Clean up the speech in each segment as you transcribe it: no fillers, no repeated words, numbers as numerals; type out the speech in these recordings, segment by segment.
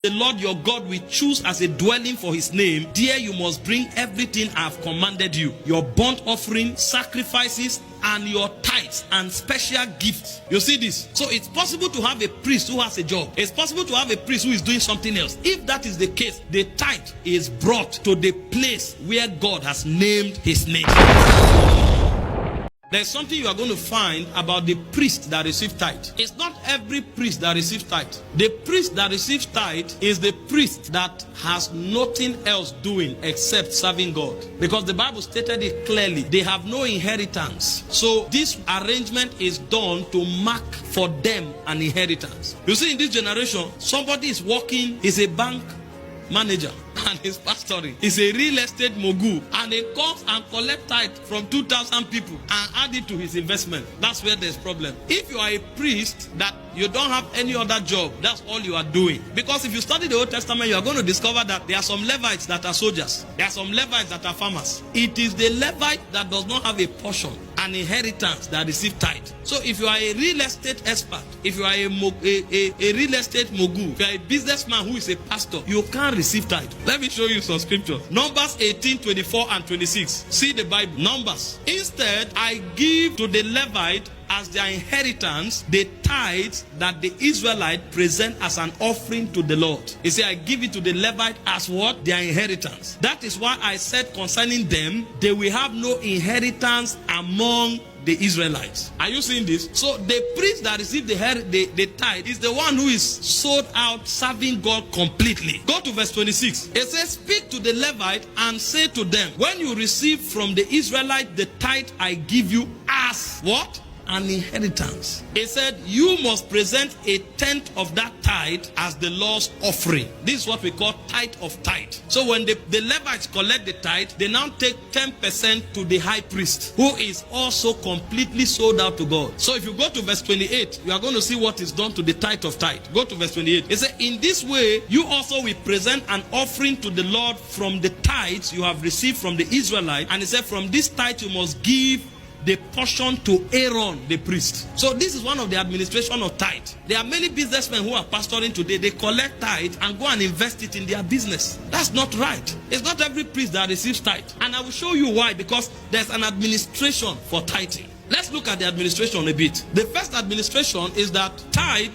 The Lord your God will choose as a dwelling for his name, there you must bring everything I have commanded you, your burnt offering, sacrifices, and your tithes and special gifts. You see this? So it's possible to have a priest who has a job. It's possible to have a priest who is doing something else. If that is the case, the tithe is brought to the place where God has named his name. There's something you are going to find about the priest that receives tithe. It's not every priest that receives tithe. The priest that receives tithe is the priest that has nothing else doing except serving God. Because the Bible stated it clearly. They have no inheritance. So this arrangement is done to mark for them an inheritance. You see, in this generation, somebody is working, is a bank manager and he's pastoring. He's a real estate mogul, and he comes and collect tithe from 2,000 people and add it to his investment. That's where there's problem. If you are a priest that you don't have any other job, that's all you are doing. Because if you study the Old Testament, you are going to discover that there are some Levites that are soldiers. There are some Levites that are farmers. It is the Levite that does not have a portion, an inheritance, that receive tithe. So if you are a real estate expert, if you are a real estate mogul, if you are a businessman who is a pastor, you can't receive tithe. Let me show you some scriptures. Numbers 18, 24 and 26. See the Bible. Numbers. Instead, I give to the Levite as their inheritance the tithes that the Israelite present as an offering to the Lord. He said, I give it to the Levite as what? Their inheritance. That is why I said concerning them, they will have no inheritance among the Israelites. Are you seeing this? So the priest that received the tithe is the one who is sold out, serving God completely. Go to verse 26. It says, speak to the Levite and say to them, when you receive from the Israelite the tithe I give you as what? An inheritance. He said, you must present a tenth of that tithe as the Lord's offering. This is what we call tithe of tithe. So when the Levites collect the tithe, they now take 10% to the high priest, who is also completely sold out to God. So if you go to verse 28, you are going to see what is done to the tithe of tithe. Go to verse 28. He said, in this way, you also will present an offering to the Lord from the tithes you have received from the Israelite. And he said, from this tithe you must give the portion to Aaron the priest. So this is one of the administration of tithe. There are many businessmen who are pastoring today. They collect tithe and go and invest it in their business. That's not right. It's not every priest that receives tithe. And I will show you why. Because there's an administration for tithing. Let's look at the administration a bit. The first administration is that tithe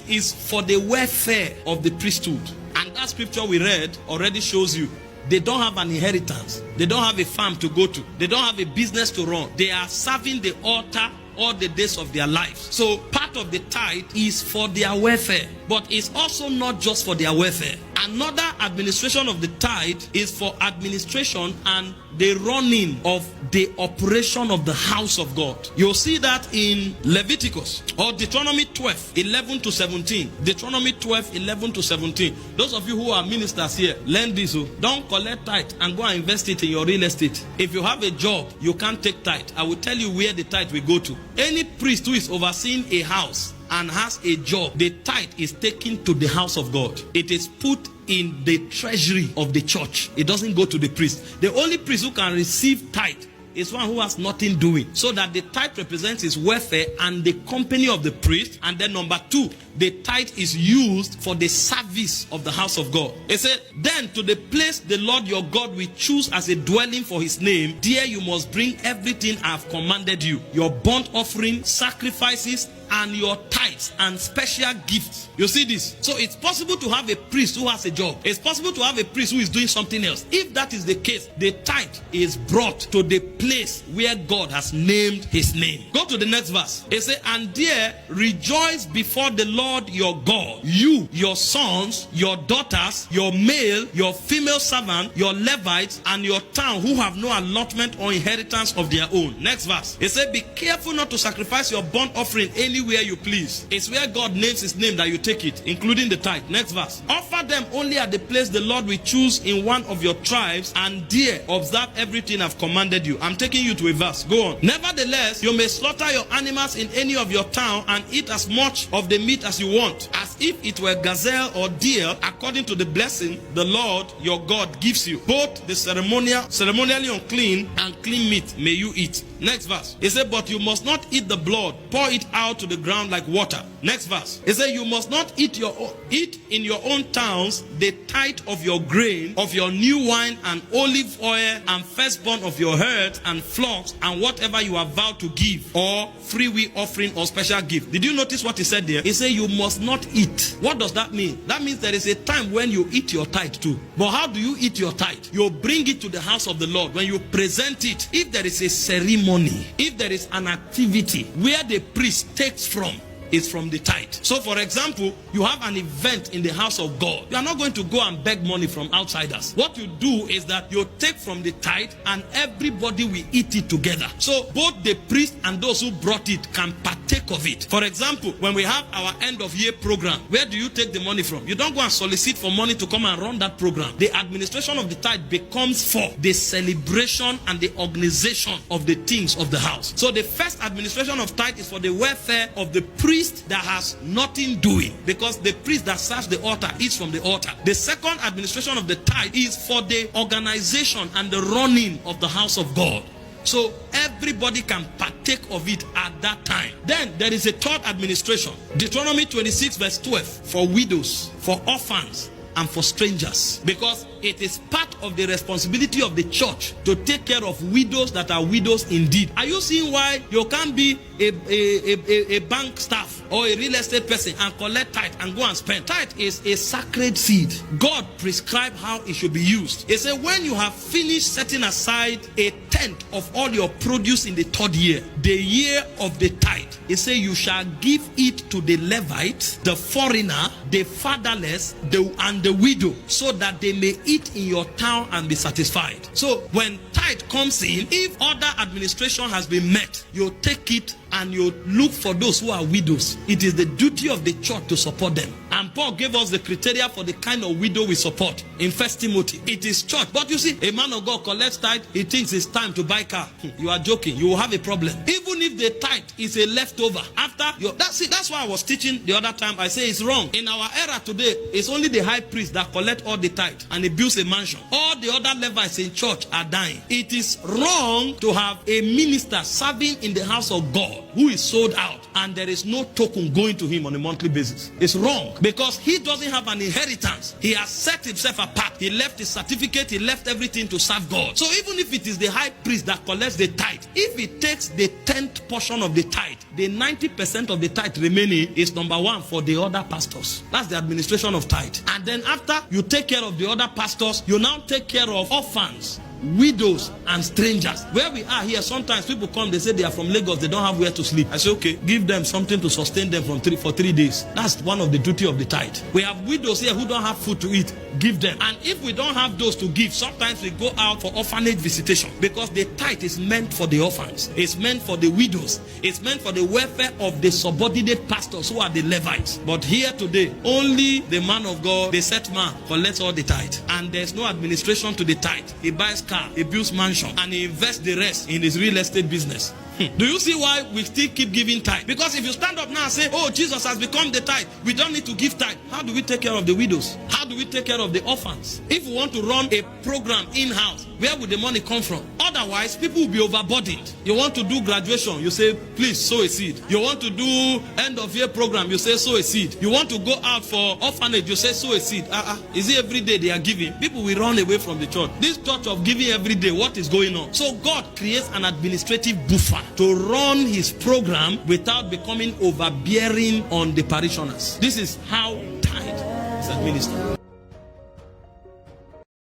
is for the welfare of the priesthood. And that scripture we read already shows you. They don't have an inheritance. They don't have a farm to go to. They don't have a business to run. They are serving the altar all the days of their lives. So part of the tithe is for their welfare. But it's also not just for their welfare. Another administration of the tithe is for administration and the running of the operation of the house of God. You'll see that in Leviticus or Deuteronomy 12, 11 to 17. Deuteronomy 12, 11 to 17. Those of you who are ministers here, learn this. Don't collect tithe and go and invest it in your real estate. If you have a job, you can't take tithe. I will tell you where the tithe will go to. Any priest who is overseeing a house and has a job, the tithe is taken to the house of God. It is put in the treasury of the church. It doesn't go to the priest. The only priest who can receive tithe is one who has nothing doing. So that the tithe represents his welfare and the company of the priest. And then number two, the tithe is used for the service of the house of God. It said, then to the place the Lord your God will choose as a dwelling for his name, there you must bring everything I have commanded you, your burnt offering, sacrifices, and your tithes and special gifts. You see this? So it's possible to have a priest who has a job. It's possible to have a priest who is doing something else. If that is the case, the tithe is brought to the place where God has named his name. Go to the next verse. It says, and there rejoice before the Lord your God, you, your sons, your daughters, your male, your female servant, your Levites, and your town who have no allotment or inheritance of their own. Next verse. It says, be careful not to sacrifice your burnt offering anywhere you please. It's where God names his name that you take it, including the tithe. Next verse. Offer them only at the place the Lord will choose in one of your tribes, and there observe everything I've commanded you. I'm taking you to a verse. Go on. Nevertheless, you may slaughter your animals in any of your town and eat as much of the meat as you want, as if it were gazelle or deer, according to the blessing the Lord your God gives you. Both the ceremonially unclean and clean meat may you eat. Next verse. It said, but you must not eat the blood. Pour it out to the ground like water. Next verse. It said, you must not eat your own. Eat in your own towns the tithe of your grain, of your new wine and olive oil, and firstborn of your herds and flocks, and whatever you are vowed to give, or free will offering or special gift. Did you notice what he said there? He said you must not eat. What does that mean? That means there is a time when you eat your tithe too. But how do you eat your tithe? You bring it to the house of the Lord. When you present it, if there is a ceremony, if there is an activity where the priest takes from, is from the tithe. So for example, you have an event in the house of God. You are not going to go and beg money from outsiders. What you do is that you take from the tithe and everybody will eat it together. So both the priest and those who brought it can partake of it. For example, when we have our end of year program, where do you take the money from? You don't go and solicit for money to come and run that program. The administration of the tithe becomes for the celebration and the organization of the things of the house. So the first administration of tithe is for the welfare of the priest that has nothing doing, because the priest that serves the altar eats from the altar. The second administration of the tithe is for the organization and the running of the house of God. So everybody can partake of it at that time. Then there is a third administration. Deuteronomy 26 verse 12, for widows, for orphans, and for strangers, because it is part of the responsibility of the church to take care of widows that are widows indeed. Are you seeing why you can't be a bank staff or a real estate person and collect tithe and go and spend? Tithe is a sacred seed. God prescribed how it should be used. He said when you have finished setting aside a tenth of all your produce in the third year, the year of the tithe, he said you shall give it to the Levite, the foreigner, the fatherless, and the widow, so that they may eat in your town and be satisfied. So when tithe comes in, if other administration has been met, you take it and you look for those who are widows. It is the duty of the church to support them. And Paul gave us the criteria for the kind of widow we support in 1 Timothy. It is church. But you see, a man of God collects tithe, he thinks it's time to buy car. You are joking. You will have a problem. Even if the tithe is a leftover after your, that's why I was teaching the other time. I say it's wrong. In our era today, it's only the high priest that collect all the tithe and he builds a mansion. All the other Levites in church are dying. It is wrong to have a minister serving in the house of God who is sold out and there is no token going to him on a monthly basis. It's wrong, because he doesn't have an inheritance. He has set himself apart. He left his certificate, he left everything to serve God. So even if it is the high priest that collects the tithe, if he takes the 10th portion of the tithe, the 90% of the tithe remaining is number one for the other pastors. That's the administration of tithe. And then after you take care of the other pastors, you now take care of orphans, widows, and strangers. Where we are here, sometimes people come, they say they are from Lagos, they don't have where to sleep. I say, okay, give them something to sustain them for 3 days. That's one of the duty of the tithe. We have widows here who don't have food to eat. Give them. And if we don't have those to give, sometimes we go out for orphanage visitation, because the tithe is meant for the orphans. It's meant for the widows. It's meant for the welfare of the subordinate pastors who are the Levites. But here today, only the man of God, the set man, collects all the tithe. And there's no administration to the tithe. He buys car, he builds mansion, and he invests the rest in his real estate business. Do you see why we still keep giving tithe? Because if you stand up now and say, oh, Jesus has become the tithe, we don't need to give tithe. How do we take care of the widows? How do we take care of the orphans? If we want to run a program in-house, where would the money come from? Otherwise, people will be overburdened. You want to do graduation, you say, please sow a seed. You want to do end of year program, you say sow a seed. You want to go out for orphanage, you say sow a seed. Is it every day they are giving? People will run away from the church. This church of giving every day, what is going on? So God creates an administrative buffer to run his program without becoming overbearing on the parishioners. This is how tithe is administered.